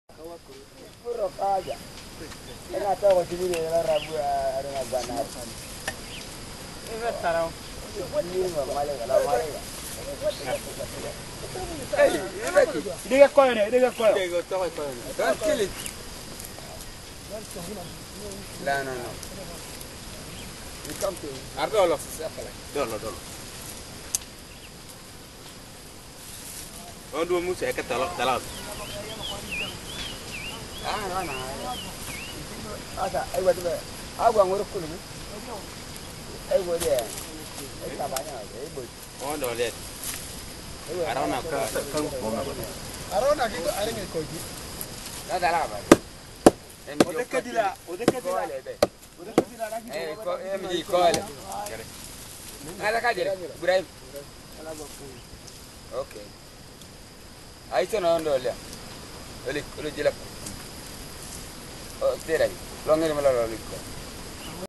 Puro kaja. Ena tawo tibiri la rabu arena bana. Eva tarau. Ni male la male. Diga koyo ne, diga koyo. Diga koyo. Don't kill it. No. You come to. Ardolo, dolo. On dua musa ke talak. No. Ada, ai wadi be. Agwa ngoro kulu mi. Ai wadi. Ai tabanya, ai boy. On do let. Arona ka kan ko. Arona ki arenge ko ji. Na dala ba. Odekadila raki. Ko MD call. Ala ka jere. Ibrahim. Okay. Ai sono ndo le. Oli jila. Oh, tira. Lo ngere mala lo liko.